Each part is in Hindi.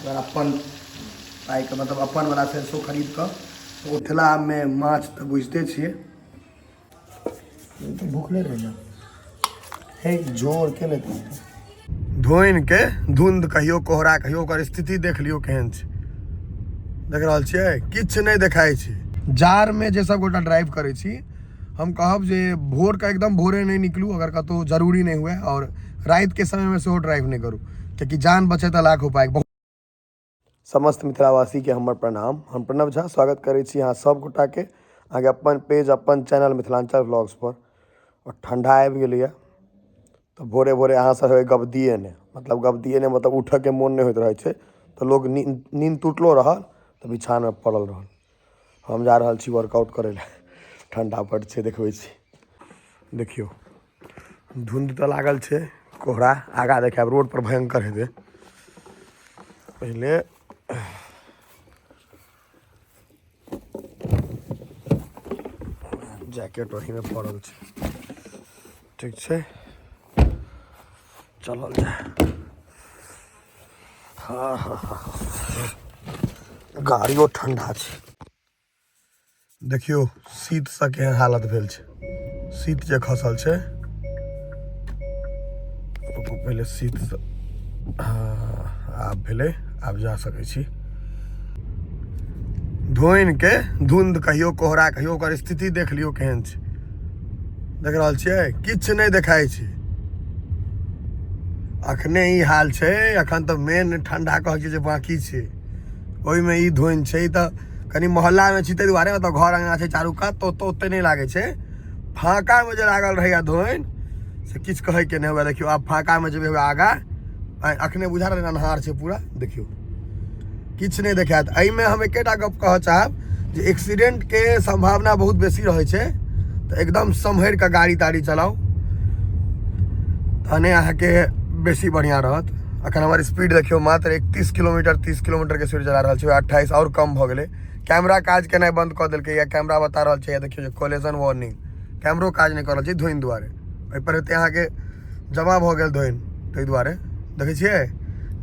अगर अपन पाई के मतलब अपन वाला सरसों खरीद कर तो उठला में माछ तो बुझते छे तो भूखले रह जा हे जोर के नहीं धोइन के धुंध कहियो कोहरा कहियो ओकर स्थिति देख लियो केहन छै देख रहल छियै किछ नहीं देखाई छै जार में जे सब गोटा ड्राइव करे छी हम कहब जे भोर का एकदम भोरे नहीं निकलू अगर कतो जरूरी नहीं हुए और रात के समय में से ड्राइव नहीं करूँ क्योंकि जान बचे तो लाख उपाय। समस्त मिथिलावासी के हमर प्रणाम। हम प्रणव झा स्वागत करे छी यहाँ सब गोटा के आगे अपन पेज अपन चैनल मिथिलांचल व्लॉग्स पर। और ठंडा आबि गेल है तो भोरे भोरे अहाँ सब गबदिए ने मतलब उठे के मन नहीं होत रहे छे तो लोग नींद टूटलो रहल तो बिछान में पड़ल रहल। हम जा रहल छी वर्कआउट करे ला ठंडा बड छे देखबै छी देखियो धुंध तो लागल छे कोहरा आगा देखाब रोड पर भयंकर हेते पहले जैकेट वही में पड़ल छे ठीक छे चलल जाए। हाँ हाँ हाँ गाड़ियों ठंडा छे देखियो सीट से केहन हालत भेल छे सीट जे खसल छे पहले सीट से आब भेले आब जा सके छी धोइन के धुंध कहियो कोहरा कहियो ओकर स्थिति देख लियो केहन छे देख रहल छियै किछ नहीं देखाई छे अखने ई हाल छे अखन तो मेन ठंडा कह के जे बाकी छे ओई में ई धोइन छे त कनी मोहल्ला में छी तै दुआरे मतलब घर अंगना छे चारू कात तो ओते नहीं लागे छे फाका में जे लागल रहैया धोइन से किछ कहे के नहीं हुआ। देखियो आप फाका में जब आगा अखने बुझा रहे अन्हार छे पूरा देखियो किछ नहीं देखात। एहि में हम एकेटा गप कह चाहब जे एक्सीडेंट के संभावना बहुत बेसी रहे छे तो एकदम संभर के गाड़ी ताड़ी चलाओ तने अहाँ के बेसी बढ़िया रहत। अखन हमार स्पीड देखियो मात्र 31 किलोमीटर 30 किलोमीटर के स्पीड चला रहल छे 28 और कम भ गेले। कैमरा काज केना बंद क देलकै या कैमरा बता रहल छे या देखियो कोलिजन वार्निंग कैमरो काज नहीं कर रहल छे धोइन दुआरे ओइ पर एते अहाँ के जमा भ गेल धोइन तै दुआरे देखे छिए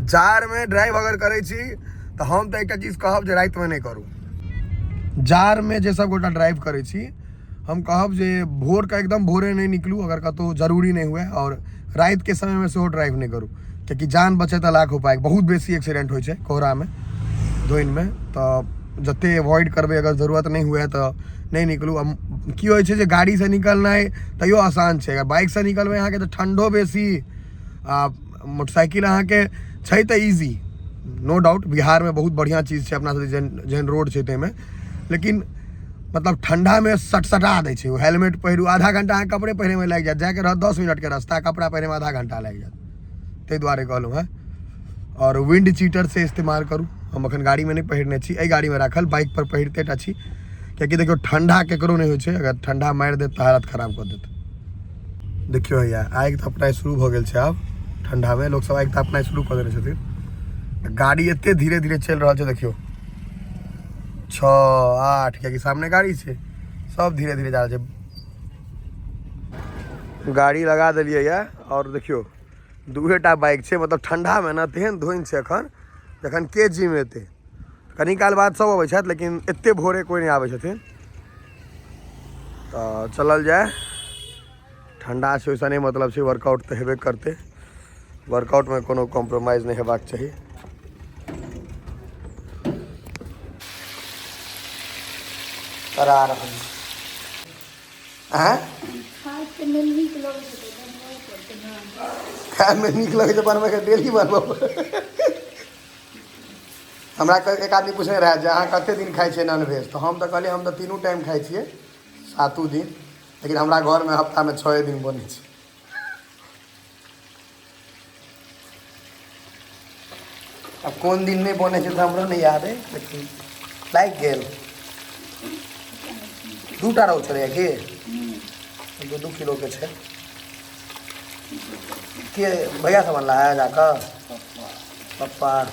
जार में ड्राइव अगर करे छी तो हम तो एक चीज कहब जे रात में नहीं करूँ। जार में जे सब गोटा ड्राइव करे छी हम कहब जे भोर का एकदम भोरे नहीं निकलू अगर कतो जरूरी नहीं हुए और रात के समय में से ड्राइव नहीं करूँ क्योंकि जान बचे तो लाख उपाय। बहुत बेसी एक्सीडेंट होय छे कोहरा में धोइन में तो जते अवॉइड करबे अगर जरूरत नहीं हुए तो नहीं निकलू। अब की होय छे जे गाड़ी से निकलना है तैयो आसान छे अगर बाइक से निकलबे अहाँ के तो ठंडो बेसी मोटरसाइकिल अहाँ के छे तो इजी नो डाउट बिहार में बहुत बढ़िया चीज छे अपना जेहन रोड छे ते में लेकिन मतलब ठंडा में सटसटा दे छे। हेलमेट पहिरू आधा घंटा अहाँ कपड़े पहिरे में लग जाके रह 10 मिनट के रास्ता कपड़ा पहिरे में आधा घंटा लग जाए ते द्वारे कहलूँ है। और विंड चीटर से इस्तेमाल करूँ हम अखन गाड़ी में नहीं पहिरने छी ए गाड़ी में राखल बाइक पर पहिरते टा छी क्योंकि देखियो ठंडा केकरो नहीं होय अगर ठंडा मार दे तो हालत खराब कर देते। देखियो भैया आगि तपनाइ शुरू हो गेल छे अब ठंडा में लोग सब आगि तपनाइ शुरू कर देने छथिन गाड़ी एते धीरे धीरे चल रहा है देखियो 6 8 क्योंकि सामने गाड़ी छे सब धीरे धीरे जा रहा है। गाड़ी लगा दिलिए या और देखियो दूहेटा बाइक छे मतलब ठंडा में ना तेहन धोइन छे अखन जखन के जी में एते कनी काल बाद सब अबै छथि लेकिन एते भोरे कोई नहीं आबै छथिन तो चलल जाए। ठंडा छे ओइसे नहीं मतलब छे वर्कआउट तो हेबे करते वर्कआउट में कोनो कॉम्प्रोमाइज नहीं हेबाक चाहिए। करा रहल हैं खाए में नीक लगे तो बनबे के डेली बनबो। हमरा एक आदमी पूछने रहे जे अहाँ कते दिन खाई छे नॉनवेज तो हम तो कहलिए हम तो 3 टाइम खाई छिए 7 दिन लेकिन हमरा घर में हफ्ता में 6 दिन बने छे। अब कौन दिन नहीं बने छे तो हमरो नहीं याद है लेकिन लाइक गेल 2टा रहो छे के 2 किलो के छे के भैया सामान लाया जाकर पप्पा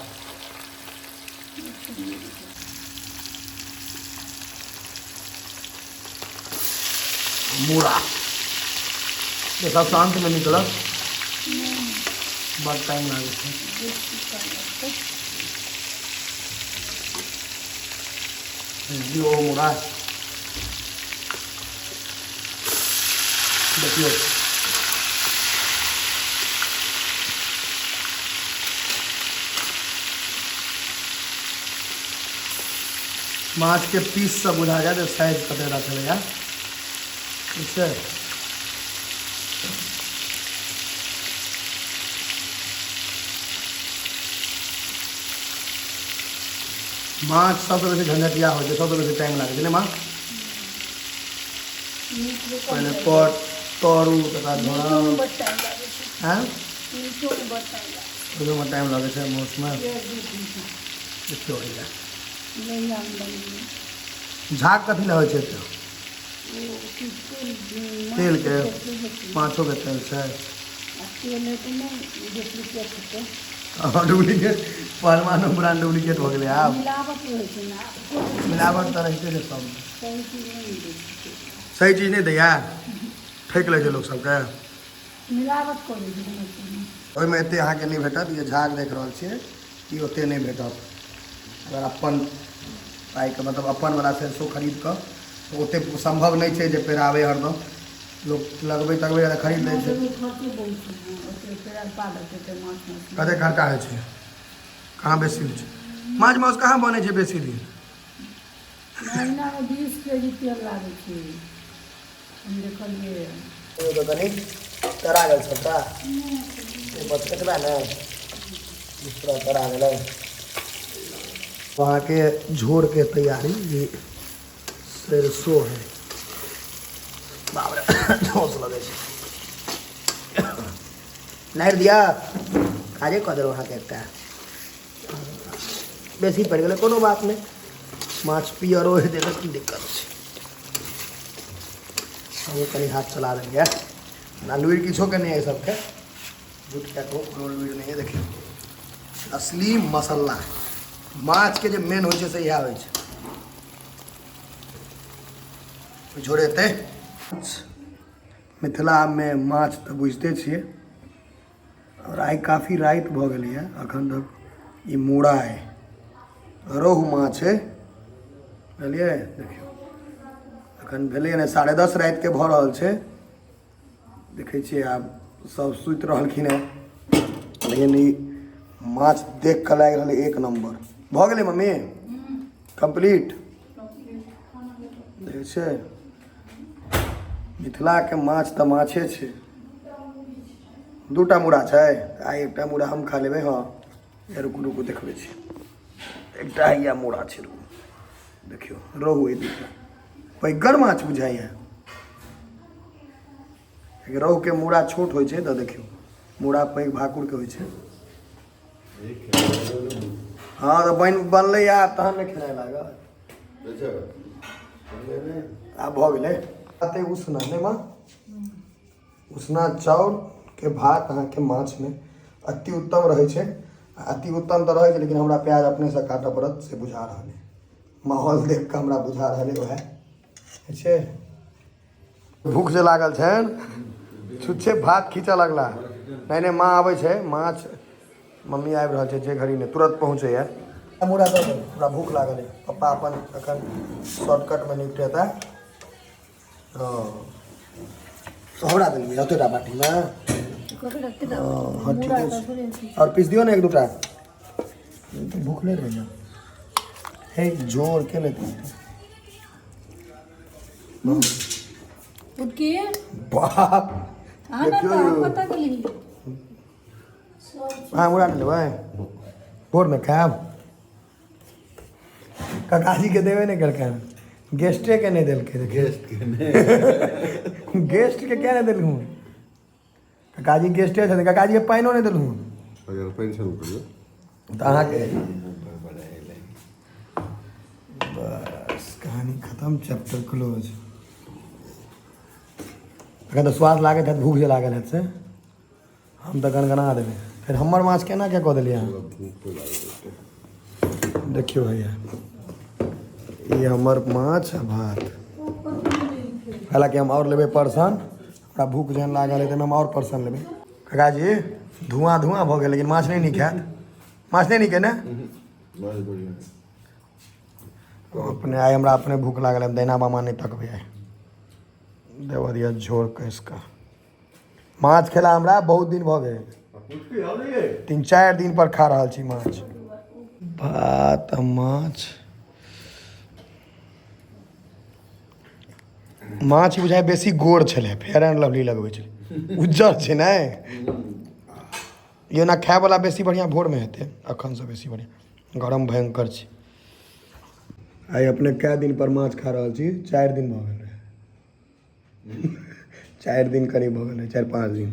मूड़ा ये सब शांत में निकला बहुत टाइम लगे जो मुड़ा देखियो माछ के पीस सब बुझा जाए तो साइज पतेरा चलेगा ठीक है। माछ सबसे बेसी झंझटिया हो सबसे बेसी टाइम लगे ना माँ पहले पट तरू तक हाँ टाइम लगे माछ में देखियो झाग कथी लगे छे तेल के माछो के तेल से डुप्लीकेट परमाणु ब्रांड डुप्लीकेट हो गए आब मिलावट तो रहते है सब सही चीज नहीं दैया ठेक ले लोग सबके ओहिमे एते अहाँके नहीं भेटत ये झाग देख रहल छियै ई ओते नहीं भेटत अगर अपन पाई के मतलब अपन वाला सरसों खरीद कर तो ओते संभव नहीं है जे पेरावे हरदम लोग लगबे तगबे खरीद ले कते घाटा है छे कहाँ बेसी हो माछ माउस कहाँ बने छे बेसी दिन महीना में 20 केजी तेल लागे छे हम देखलिए तो तनी तरा गेल सबटा बस कतबा ना दूसरा तरा गेलै वहाँ के झोर के तैयारी ये सरसों है बाप रे झोंस लगे नार दिया काजे कदर वहाँ के एकटा बेसी पड़ गए कोनो बात नहीं माछ पियरो है देखो की दिक्कत है कहीं हाथ चला देंगे ना लुइर किछो के नहीं है सबके झूठ को लुइर नहीं है देखिए असली मसाला माछ के जो मेन हो से इएह हो झोड़ेते मिथिला में माछ तो बुझते छिए और आई काफ़ी रात भ गई है अखन तक ये मूड़ा है रोहू माछ है बुझलिए देखियो अखन भेलै ने 10:30 रात के भ रहल छै देखै छियै आब सब सुति रहलखिन है लेकिन ई माछ देख के लाग रहल एक नंबर भ गेलै मम्मी कंप्लीट देखै छै मिथिला के माछ तो माछे छै दूटा मूड़ा छै आ एकटा मूड़ा हम खा लेबै हाँ रुकू रुकू देखबै छी एकटा या मूड़ा छै रुकू देखियो रोहू है दूटा पैगर माछ बुझाइए रोहू के मूड़ा छोट होइ छै तो देखियो मूड़ा पैघ भाकुर के होइ छै हाँ तो बनलै आब तहन नहीं खेनाइ लागत आब भ गेलै अते उसना नहीं माँ उसना चाउर के भात अहाँ के माछ में अति उत्तम रहे छै अति उत्तम तो रहे छै लेकिन हमरा प्याज अपने से काटऽ पड़त से बुझा रहा है माहौल देख के हमरा बुझा रहा है वह छै भूख जे लागल छै छुच्छे भात खींचा लगला नहीं नहीं माँ आबै छै माछ मम्मी आबि रहल छै जे घड़ी ने तुरंत पहुँचे है मुड़ा दो पूरा भूख लागल है पप्पा अपन अखन शॉर्टकट में निपटेता सोहरा दिलिए ओतेटा बाटी में हाँ ठीक है और पीस दियो ना एक दूटा भूख नहीं रह हे जोर के लेते बाप हाँ मुड़ा ले भाई भोर में खाब ककाजी के देवे नहीं करके गेस्टे के नहीं दिल के गेस्ट के क्या नहीं दिल हूँ ककाजी गेस्टे थे ककाजी के पाइनो नहीं दिल हूँ तो अहाँ के बस कहानी खत्म चैप्टर क्लोज अगर तो स्वाद लागत है भूख जे लागल है से हम तो गनगना देवे फिर हमर माछ केना क्या कह दिलिए अहाँ देखियो भैया ये हमर माछ आ भात हालांकि हम और लेबे परसन हमरा भूख जहन लागल है तो हम और परसन लेबे काका जी धुआं धुआं भ गेल लेकिन माछ नहीं खायत माछ नहीं नीके ने अपने आए हमरा अपने भूख लागल है दैना बामा नहीं तकबे आए देव दिया झोर कस का माछ खेला हमरा बहुत दिन भऽ गेल 3-4 दिन पर खा रहल छी माछ भात आ माछ माछ बुझाइ बेसी गोर छलै फेयर एंड लवली लगबै छलै उज्जर छै ने ये ना खाय वाला बेसी बढ़िया भोर में हेतै अखन से बेसी बढ़िया गरम भयंकर छै आइ अपने कए दिन पर माछ खा रहल छी 4 दिन भऽ गेल रहे 4 दिन करीब भऽ गेल 4-5 दिन